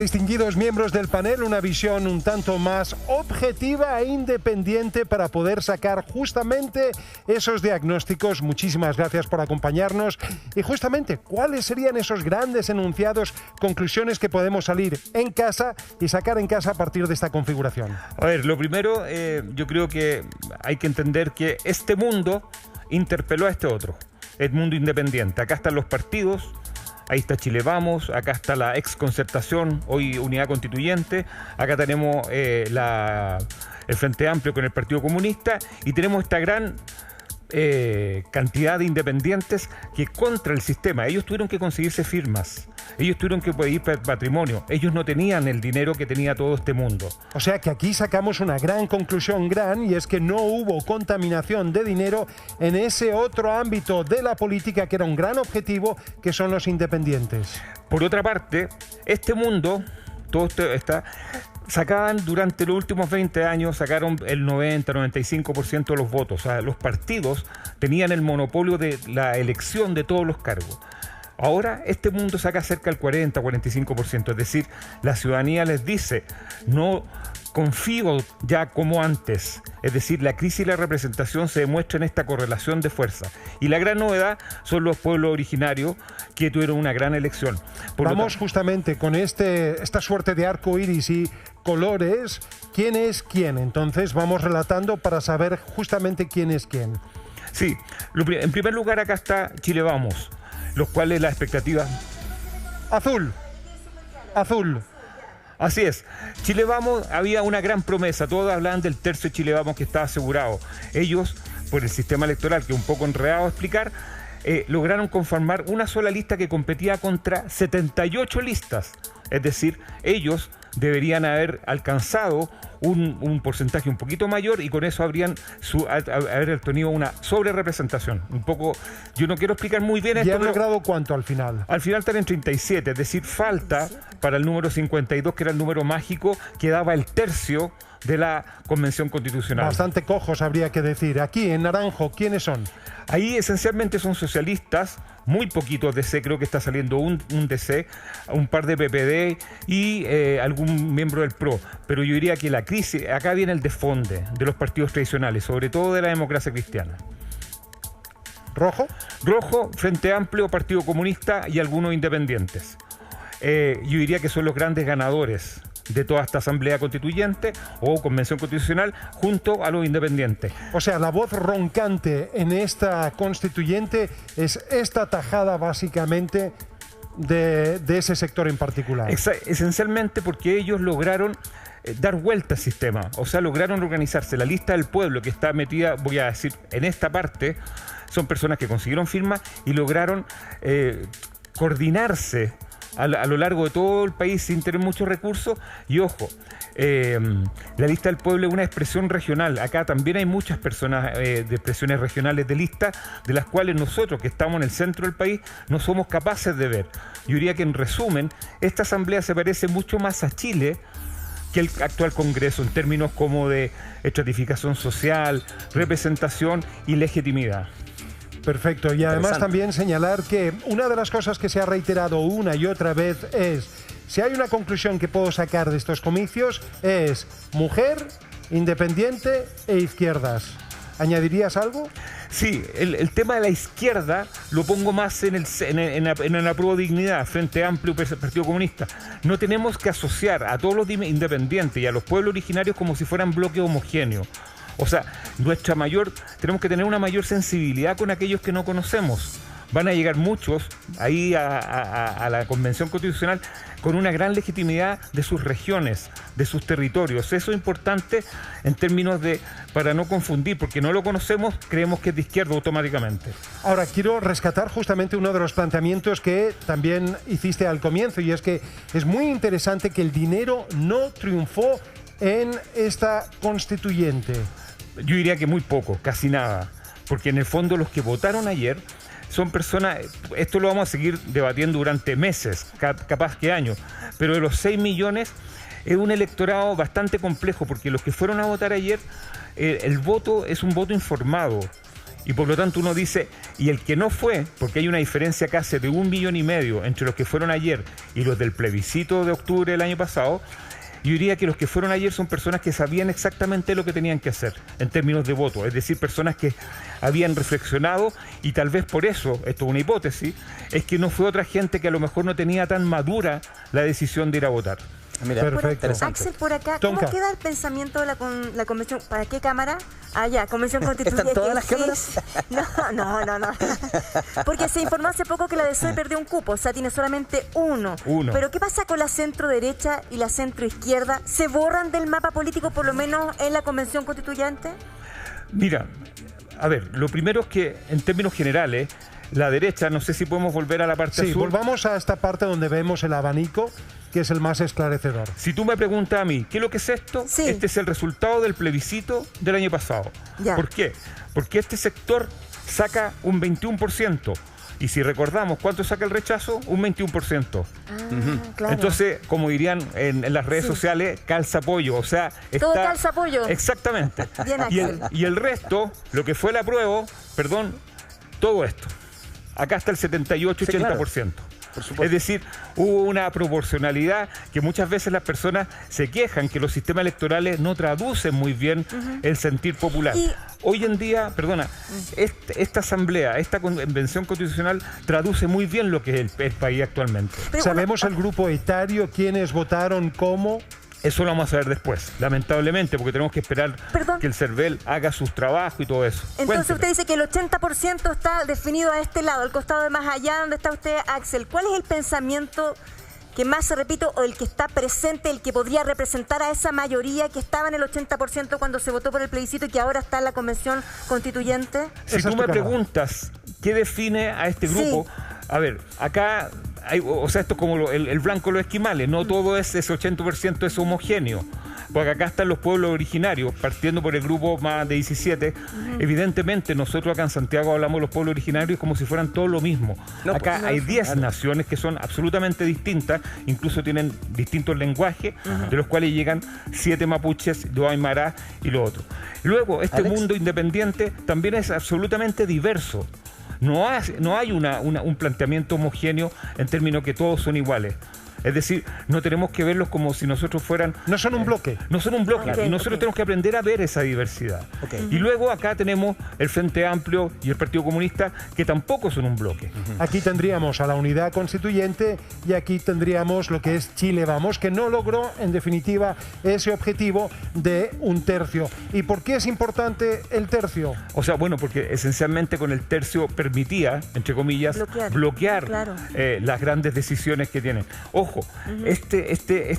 Distinguidos miembros del panel, una visión un tanto más objetiva e independiente para poder sacar justamente esos diagnósticos. Muchísimas gracias por acompañarnos. Y justamente, ¿cuáles serían esos grandes enunciados, conclusiones que podemos salir en casa y sacar en casa a partir de esta configuración? A ver, lo primero, yo creo que hay que entender que este mundo interpeló a este otro, el mundo independiente. Acá están los partidos. Ahí está Chile Vamos, acá está la ex Concertación, hoy Unidad Constituyente, acá tenemos el Frente Amplio con el Partido Comunista y tenemos esta gran cantidad de independientes que contra el sistema. Ellos tuvieron que conseguirse firmas, ellos tuvieron que pedir patrimonio, ellos no tenían el dinero que tenía todo este mundo. O sea que aquí sacamos una gran conclusión, y es que no hubo contaminación de dinero en ese otro ámbito de la política que era un gran objetivo, que son los independientes. Por otra parte, este mundo, todo esto está... Sacaban durante los últimos 20 años, sacaron el 90-95% de los votos. O sea, los partidos tenían el monopolio de la elección de todos los cargos. Ahora este mundo saca cerca del 40-45%. Es decir, la ciudadanía les dice, no confío ya como antes. Es decir, la crisis y la representación se demuestra en esta correlación de fuerza. Y la gran novedad son los pueblos originarios que tuvieron una gran elección. Vamos justamente con esta suerte de arco iris y colores, quién es quién. Entonces vamos relatando para saber justamente quién es quién. Sí, en primer lugar acá está Chile Vamos, los cuales la expectativa... Azul. Así es, Chile Vamos había una gran promesa, todos hablaban del tercio de Chile Vamos que estaba asegurado. Ellos, por el sistema electoral, que es un poco enredado a explicar, lograron conformar una sola lista que competía contra 78 listas. Es decir, ellos deberían haber alcanzado un porcentaje un poquito mayor y con eso habrían haber obtenido una sobrerepresentación. Un poco, yo no quiero explicar muy bien esto. ¿Y han logrado cuánto al final? Al final están en 37, es decir, falta para el número 52, que era el número mágico que daba el tercio de la Convención Constitucional. Bastante cojos, habría que decir. Aquí, en naranjo, ¿quiénes son? Ahí esencialmente son socialistas, muy poquitos DC, creo que está saliendo un DC, un par de PPD y algún miembro del PRO. Pero yo diría que la crisis, acá viene el desfonde de los partidos tradicionales, sobre todo de la democracia cristiana. ¿Rojo? Rojo, Frente Amplio, Partido Comunista y algunos independientes. Yo diría que son los grandes ganadores de toda esta asamblea constituyente o convención constitucional junto a los independientes. O sea, la voz roncante en esta constituyente es esta tajada básicamente de ese sector en particular. Esencialmente porque ellos lograron dar vuelta al sistema, o sea, lograron organizarse. La lista del pueblo que está metida, voy a decir, en esta parte, son personas que consiguieron firmas y lograron coordinarse a lo largo de todo el país sin tener muchos recursos. Y ojo, la lista del pueblo es una expresión regional. Acá también hay muchas personas de expresiones regionales de lista, de las cuales nosotros que estamos en el centro del país no somos capaces de ver. Yo diría que en resumen, esta asamblea se parece mucho más a Chile que el actual Congreso en términos como de estratificación social, representación y legitimidad. Perfecto, y además también señalar que una de las cosas que se ha reiterado una y otra vez es, si hay una conclusión que puedo sacar de estos comicios, es mujer, independiente e izquierdas. ¿Añadirías algo? Sí, el tema de la izquierda lo pongo más en la prueba de dignidad, Frente Amplio, Partido Comunista. No tenemos que asociar a todos los independientes y a los pueblos originarios como si fueran bloques homogéneos. O sea, tenemos que tener una mayor sensibilidad con aquellos que no conocemos. Van a llegar muchos ahí a la Convención Constitucional con una gran legitimidad de sus regiones, de sus territorios. Eso es importante en términos de, para no confundir, porque no lo conocemos, creemos que es de izquierda automáticamente. Ahora, quiero rescatar justamente uno de los planteamientos que también hiciste al comienzo, y es que es muy interesante que el dinero no triunfó en esta constituyente. Yo diría que muy poco, casi nada, porque en el fondo los que votaron ayer son personas, esto lo vamos a seguir debatiendo durante meses, capaz que años, pero de los 6 millones es un electorado bastante complejo, porque los que fueron a votar ayer, el voto es un voto informado. Y por lo tanto uno dice, y el que no fue, porque hay una diferencia casi de 1,5 millones entre los que fueron ayer y los del plebiscito de octubre del año pasado, yo diría que los que fueron ayer son personas que sabían exactamente lo que tenían que hacer en términos de voto, es decir, personas que habían reflexionado y tal vez por eso, esto es una hipótesis, es que no fue otra gente que a lo mejor no tenía tan madura la decisión de ir a votar. Mira, perfecto. Axel, por acá, Tonka. ¿cómo queda el pensamiento de la convención? ¿Para qué cámara? Ah, ya, convención constituyente. ¿Están todas las Sí. cámaras? No. Porque se informó hace poco que la DSOE perdió un cupo, o sea, tiene solamente uno. Pero ¿qué pasa con la centro derecha y la centro izquierda? ¿Se borran del mapa político, por lo menos en la convención constituyente? Mira, a ver, lo primero es que en términos generales, la derecha, no sé si podemos volver a la parte Sí, azul. volvamos a esta parte donde vemos el abanico, que es el más esclarecedor. Si tú me preguntas a mí, ¿qué es lo que es esto? Sí. Este es el resultado del plebiscito del año pasado. Ya. ¿Por qué? Porque este sector saca un 21%. Y si recordamos, ¿cuánto saca el rechazo? Un 21%. Claro. Entonces, como dirían en las redes sociales, calza pollo. O sea, Todo calza pollo. Exactamente. Bien, y, Axel. y el resto, lo que fue el apruebo, perdón, todo esto. Acá está el 78-80%. Por supuesto. Es decir, hubo una proporcionalidad que muchas veces las personas se quejan que los sistemas electorales no traducen muy bien el sentir popular. Y- Hoy en día, perdona, esta asamblea, esta convención constitucional traduce muy bien lo que es el país actualmente. Pero ¿Sabemos el grupo etario, quiénes votaron, cómo? Eso lo vamos a ver después, lamentablemente, porque tenemos que esperar Perdón. que el CERVEL haga sus trabajos y todo eso. Entonces Cuénteme. usted dice que el 80% está definido a este lado, al costado de más allá, donde está usted, Axel. ¿Cuál es el pensamiento que más se repito, o el que está presente, el que podría representar a esa mayoría que estaba en el 80% cuando se votó por el plebiscito y que ahora está en la convención constituyente? Si Esa tú es tu me cámara. preguntas qué define a este grupo, a ver, acá hay, o sea, esto es como el blanco de los esquimales, no todo es ese 80% es homogéneo, porque acá están los pueblos originarios, partiendo por el grupo más de 17, evidentemente nosotros acá en Santiago hablamos de los pueblos originarios como si fueran todos lo mismo. No, Acá pues, hay 10 naciones que son absolutamente distintas, incluso tienen distintos lenguajes, de los cuales llegan 7 mapuches, 2 aymarás y lo otro. Luego, este Alex. mundo independiente también es absolutamente diverso. No hay un planteamiento homogéneo en términos que todos son iguales. Es decir, no tenemos que verlos como si nosotros fueran... No son un bloque. No son un bloque. Ok, y nosotros ok. tenemos que aprender a ver esa diversidad. Ok. Y luego acá tenemos el Frente Amplio y el Partido Comunista, que tampoco son un bloque. Aquí tendríamos a la unidad constituyente y aquí tendríamos lo que es Chile Vamos, que no logró, en definitiva, ese objetivo de un tercio. ¿Y por qué es importante el tercio? O sea, bueno, porque esencialmente con el tercio permitía, entre comillas, bloquear Claro. las grandes decisiones que tienen. Ojo,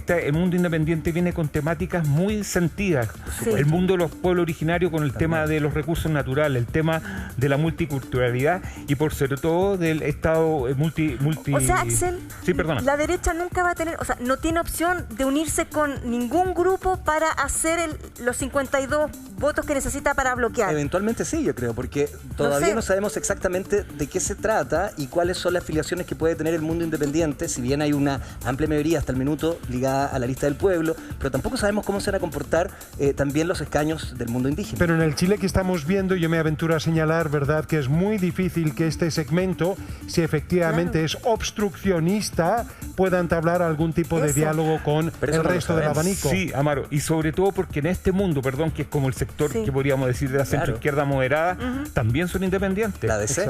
el mundo independiente viene con temáticas muy sentidas. Sí. El mundo de los pueblos originarios con el tema de los recursos naturales, el tema de la multiculturalidad y por sobre todo del Estado multi... O sea, Axel, Sí, perdona. la derecha nunca va a tener, o sea, no tiene opción de unirse con ningún grupo para hacer los 52 votos que necesita para bloquear. Eventualmente sí, yo creo, porque todavía sé. no sabemos exactamente de qué se trata y cuáles son las afiliaciones que puede tener el mundo independiente, si bien hay una amplia mayoría hasta el minuto ligada a la lista del pueblo, pero tampoco sabemos cómo se van a comportar también los escaños del mundo indígena. Pero en el Chile que estamos viendo, yo me aventuro a señalar, ¿verdad?, que es muy difícil que este segmento, si efectivamente es obstruccionista, pueda entablar algún tipo de Eso. diálogo con Pero eso el no lo resto del sabemos. abanico. Sí, Amaro, y sobre todo porque en este mundo, perdón, que es como el sector Sí. que podríamos decir de la Claro. centroizquierda moderada, también son independientes. La DC.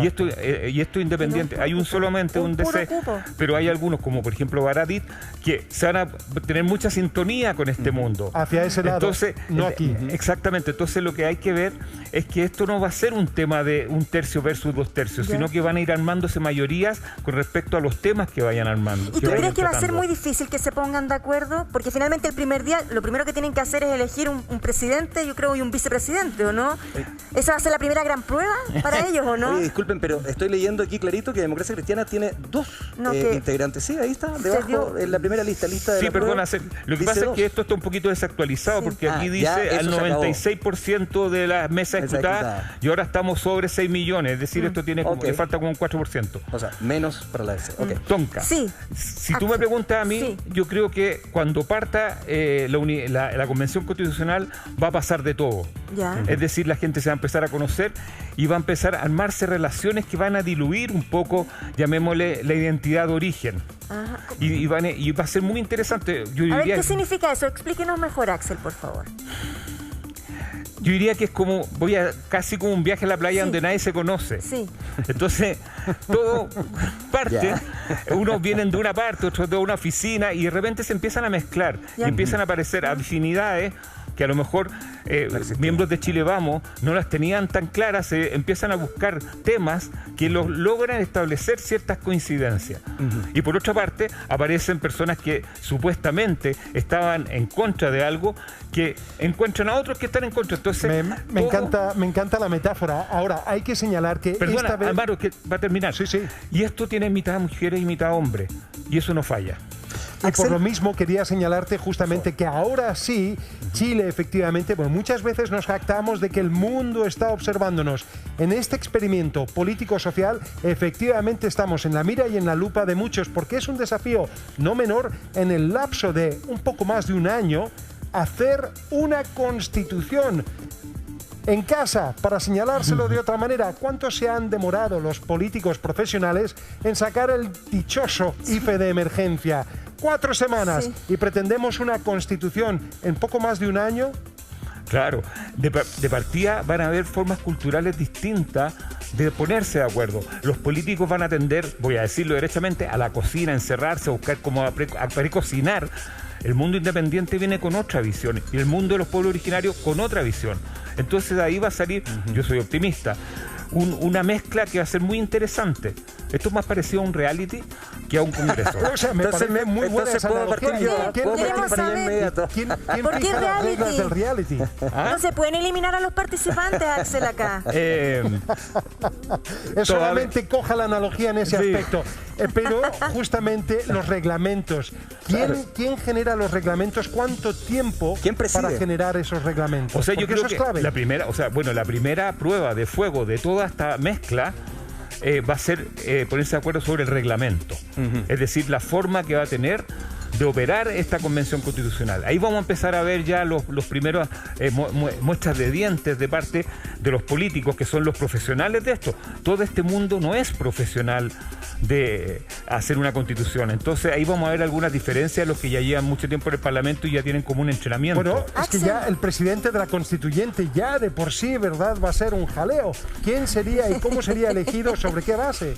Y esto independiente. Hay un solamente un puro DC, cupo. pero hay algunos, como por ejemplo Baradit, que se van a tener mucha sintonía con este mundo. Hacia ese lado, Entonces, no aquí. Exactamente. Entonces lo que hay que ver es que esto no va a ser un tema de un tercio versus 2 tercios, Ya. sino que van a ir armándose mayorías con respecto a los temas que vayan armando. ¿Y tú vayan crees que va a ser tratando. muy difícil que se pongan de acuerdo? Porque finalmente el primer día, lo primero que tienen que hacer es elegir un presidente, yo creo, y un vicepresidente, ¿o no? ¿Esa va a ser la primera gran prueba para ellos, o no? Oye, disculpen, pero estoy leyendo aquí clarito que Democracia Cristiana tiene 2 No, que- integrantes. Sí, ahí está, Se debajo. abajo, en la primera lista de Sí, la perdona, prueba, lo que dice pasa es 2. que esto está un poquito desactualizado, Sí. porque aquí ya, dice eso al se acabó. 96% de las mesas Mesa ejecutadas, ejecutada. y ahora estamos sobre 6 millones, es decir, esto tiene como, Ok. le falta como un 4%. O sea, menos para la DC. Ok. Tonka. Sí. Si tú me preguntas a mí, Sí. yo creo que cuando parta la Convención Constitucional va a pasar de todo. Ya. Es decir, la gente se va a empezar a conocer y va a empezar a armarse relaciones que van a diluir un poco, llamémosle, la identidad de origen. Ajá. Y va a ser muy interesante. Yo A ver, diría, ¿qué significa eso? Explíquenos mejor, Axel, por favor. yo diría que es como, casi como un viaje a la playa Sí. donde nadie se conoce. Sí. Entonces, todo parte, unos vienen de una parte, otros de una oficina, y de repente se empiezan a mezclar, Ya. y empiezan a aparecer afinidades que a lo mejor miembros de Chile Vamos no las tenían tan claras, se empiezan a buscar temas que los logran establecer ciertas coincidencias. Y por otra parte, aparecen personas que supuestamente estaban en contra de algo, que encuentran a otros que están en contra. Entonces, Me encanta la metáfora. Ahora, hay que señalar que Perdona, esta vez... Amaro, que va a terminar. Sí, sí. Y esto tiene mitad mujeres y mitad hombres. Y eso no falla. Y Axel. por lo mismo quería señalarte justamente que ahora sí, Chile efectivamente, bueno, muchas veces nos jactamos de que el mundo está observándonos. En este experimento político-social, efectivamente estamos en la mira y en la lupa de muchos, porque es un desafío no menor en el lapso de un poco más de un año hacer una constitución. En casa, para señalárselo de otra manera, ¿cuánto se han demorado los políticos profesionales en sacar el dichoso IFE de emergencia? 4 semanas. Sí. Y pretendemos una constitución en poco más de un año. Claro, de partida van a haber formas culturales distintas de ponerse de acuerdo. Los políticos van a tender, voy a decirlo derechamente, a la cocina, a encerrarse, a buscar cómo precocinar. El mundo independiente viene con otra visión y el mundo de los pueblos originarios con otra visión. Entonces de ahí va a salir, yo soy optimista, una mezcla que va a ser muy interesante. Esto es más parecido a un reality que a un congreso. O sea, me Entonces, parece muy buena esa puedo analogía. partir yo. ¿Quién- Puedo queremos partir para allá saber? inmediato. ¿Quién ¿Por qué fija las reality? reglas del reality? No se pueden eliminar a los participantes, Axel, acá. Solamente coja la analogía en ese Sí. aspecto. Pero justamente los reglamentos. ¿Quién genera los reglamentos? ¿Cuánto tiempo ¿Quién preside? para generar esos reglamentos? O sea, yo Porque creo eso que es clave. la primera prueba de fuego de toda esta mezcla va a ser ponerse de acuerdo sobre el reglamento. Es decir, la forma que va a tener de operar esta convención constitucional. Ahí vamos a empezar a ver ya los primeros muestras de dientes de parte de los políticos, que son los profesionales de esto. Todo este mundo no es profesional de hacer una constitución. Entonces ahí vamos a ver algunas diferencias, los que ya llevan mucho tiempo en el Parlamento y ya tienen como un entrenamiento. Bueno, es que Axel. ya el presidente de la constituyente ya de por sí, ¿verdad? Va a ser un jaleo. ¿Quién sería y cómo sería elegido? ¿Sobre qué base?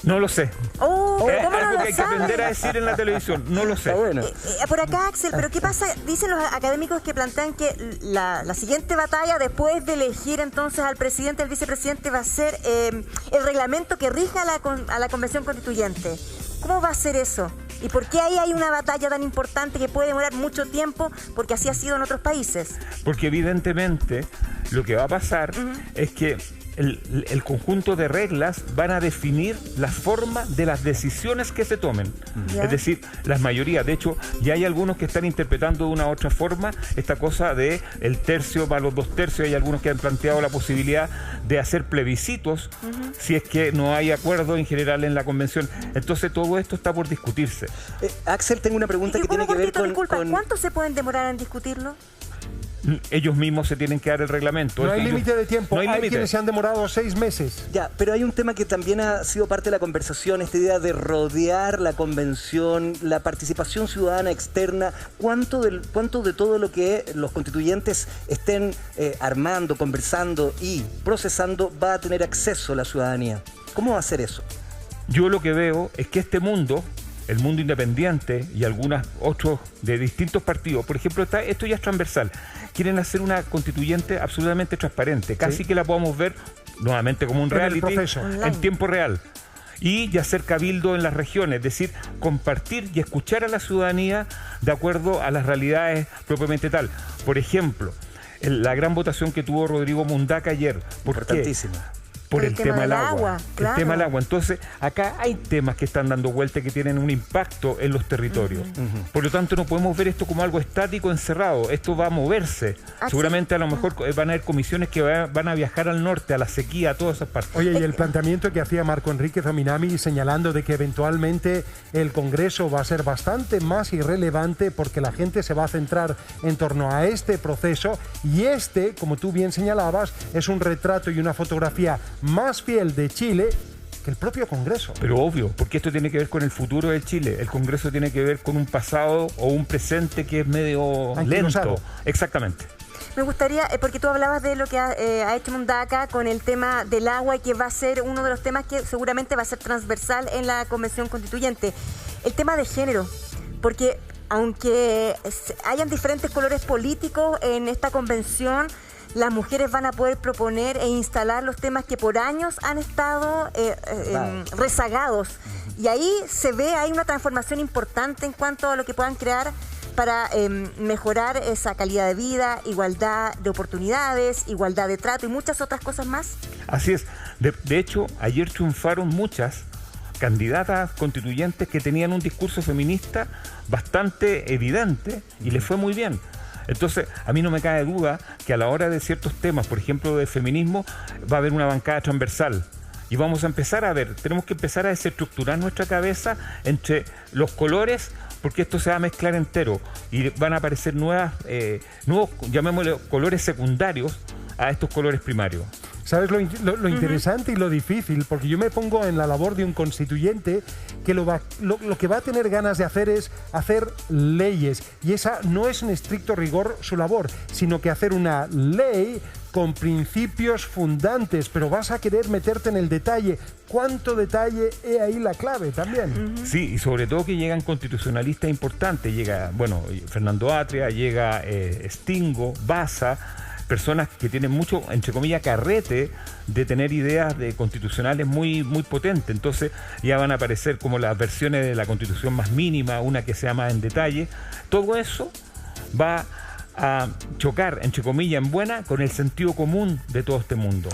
No lo sé. Oh, Es ¿cómo no algo lo que hay que aprender a sabe? decir en la televisión. No lo sé. Está bueno. Por acá, Axel, pero ¿qué pasa? Dicen los académicos que plantean que la siguiente batalla, después de elegir entonces al presidente, al vicepresidente, va a ser el reglamento que rija a la Convención Constituyente. ¿Cómo va a ser eso? ¿Y por qué ahí hay una batalla tan importante que puede demorar mucho tiempo? Porque así ha sido en otros países. Porque evidentemente lo que va a pasar es que el conjunto de reglas van a definir la forma de las decisiones que se tomen. Ya. Es decir, las mayorías. De hecho, ya hay algunos que están interpretando de una u otra forma esta cosa de el tercio para los 2/3. Hay algunos que han planteado la posibilidad de hacer plebiscitos si es que no hay acuerdo en general en la convención. Entonces todo esto está por discutirse. Axel, tengo una pregunta Y que tiene como que ver cortito, disculpa, con... ¿cuánto se pueden demorar en discutirlo? Ellos mismos se tienen que dar el reglamento. No hay Ellos- límite de tiempo. No hay hay límite. quienes se han demorado 6 meses. Ya, pero hay un tema que también ha sido parte de la conversación, esta idea de rodear la convención, la participación ciudadana externa. ¿Cuánto de todo lo que los constituyentes estén armando, conversando y procesando va a tener acceso la ciudadanía? ¿Cómo va a ser eso? Yo lo que veo es que este mundo, el mundo independiente y algunos otros de distintos partidos, por ejemplo, esto ya es transversal, quieren hacer una constituyente absolutamente transparente, casi que la podamos ver nuevamente como un En el reality proceso. Online. en tiempo real. Y hacer cabildo en las regiones, es decir, compartir y escuchar a la ciudadanía de acuerdo a las realidades propiamente tal. Por ejemplo, la gran votación que tuvo Rodrigo Mundaca ayer. ¿Por qué? Importantísimo. por el tema del agua. Claro. El tema del agua. Entonces, acá hay temas que están dando vuelta y que tienen un impacto en los territorios. Por lo tanto, no podemos ver esto como algo estático, encerrado. Esto va a moverse. Seguramente a lo mejor van a haber comisiones que van a viajar al norte, a la sequía, a todas esas partes. Oye, y el planteamiento que hacía Marco Enrique Zaminami señalando de que eventualmente el Congreso va a ser bastante más irrelevante porque la gente se va a centrar en torno a este proceso y como tú bien señalabas, es un retrato y una fotografía más fiel de Chile que el propio Congreso. Pero obvio, porque esto tiene que ver con el futuro de Chile. El Congreso tiene que ver con un pasado o un presente que es medio lento. Exactamente. Me gustaría, porque tú hablabas de lo que ha hecho Mundaca con el tema del agua y que va a ser uno de los temas que seguramente va a ser transversal en la Convención Constituyente. El tema de género, porque aunque hayan diferentes colores políticos en esta convención, las mujeres van a poder proponer e instalar los temas que por años han estado rezagados. Y ahí hay una transformación importante en cuanto a lo que puedan crear para mejorar esa calidad de vida, igualdad de oportunidades, igualdad de trato y muchas otras cosas más. Así es. De hecho, ayer triunfaron muchas candidatas constituyentes que tenían un discurso feminista bastante evidente y les fue muy bien. Entonces, a mí no me cabe duda que a la hora de ciertos temas, por ejemplo, de feminismo, va a haber una bancada transversal. Y vamos a empezar a ver, tenemos que empezar a desestructurar nuestra cabeza entre los colores, porque esto se va a mezclar entero y van a aparecer nuevos, llamémosle colores secundarios a estos colores primarios. ¿Sabes lo interesante y lo difícil? Porque yo me pongo en la labor de un constituyente que lo que va a tener ganas de hacer es hacer leyes. Y esa no es en estricto rigor su labor, sino que hacer una ley con principios fundantes, pero vas a querer meterte en el detalle. ¿Cuánto detalle? He ahí la clave también. Sí, y sobre todo que llegan constitucionalistas importantes. Llega, Fernando Atria, llega Stingo, Baza, personas que tienen mucho, entre comillas, carrete de tener ideas constitucionales muy, muy potentes. Entonces ya van a aparecer como las versiones de la Constitución más mínima, una que sea más en detalle. Todo eso va a chocar, entre comillas, en buena, con el sentido común de todo este mundo.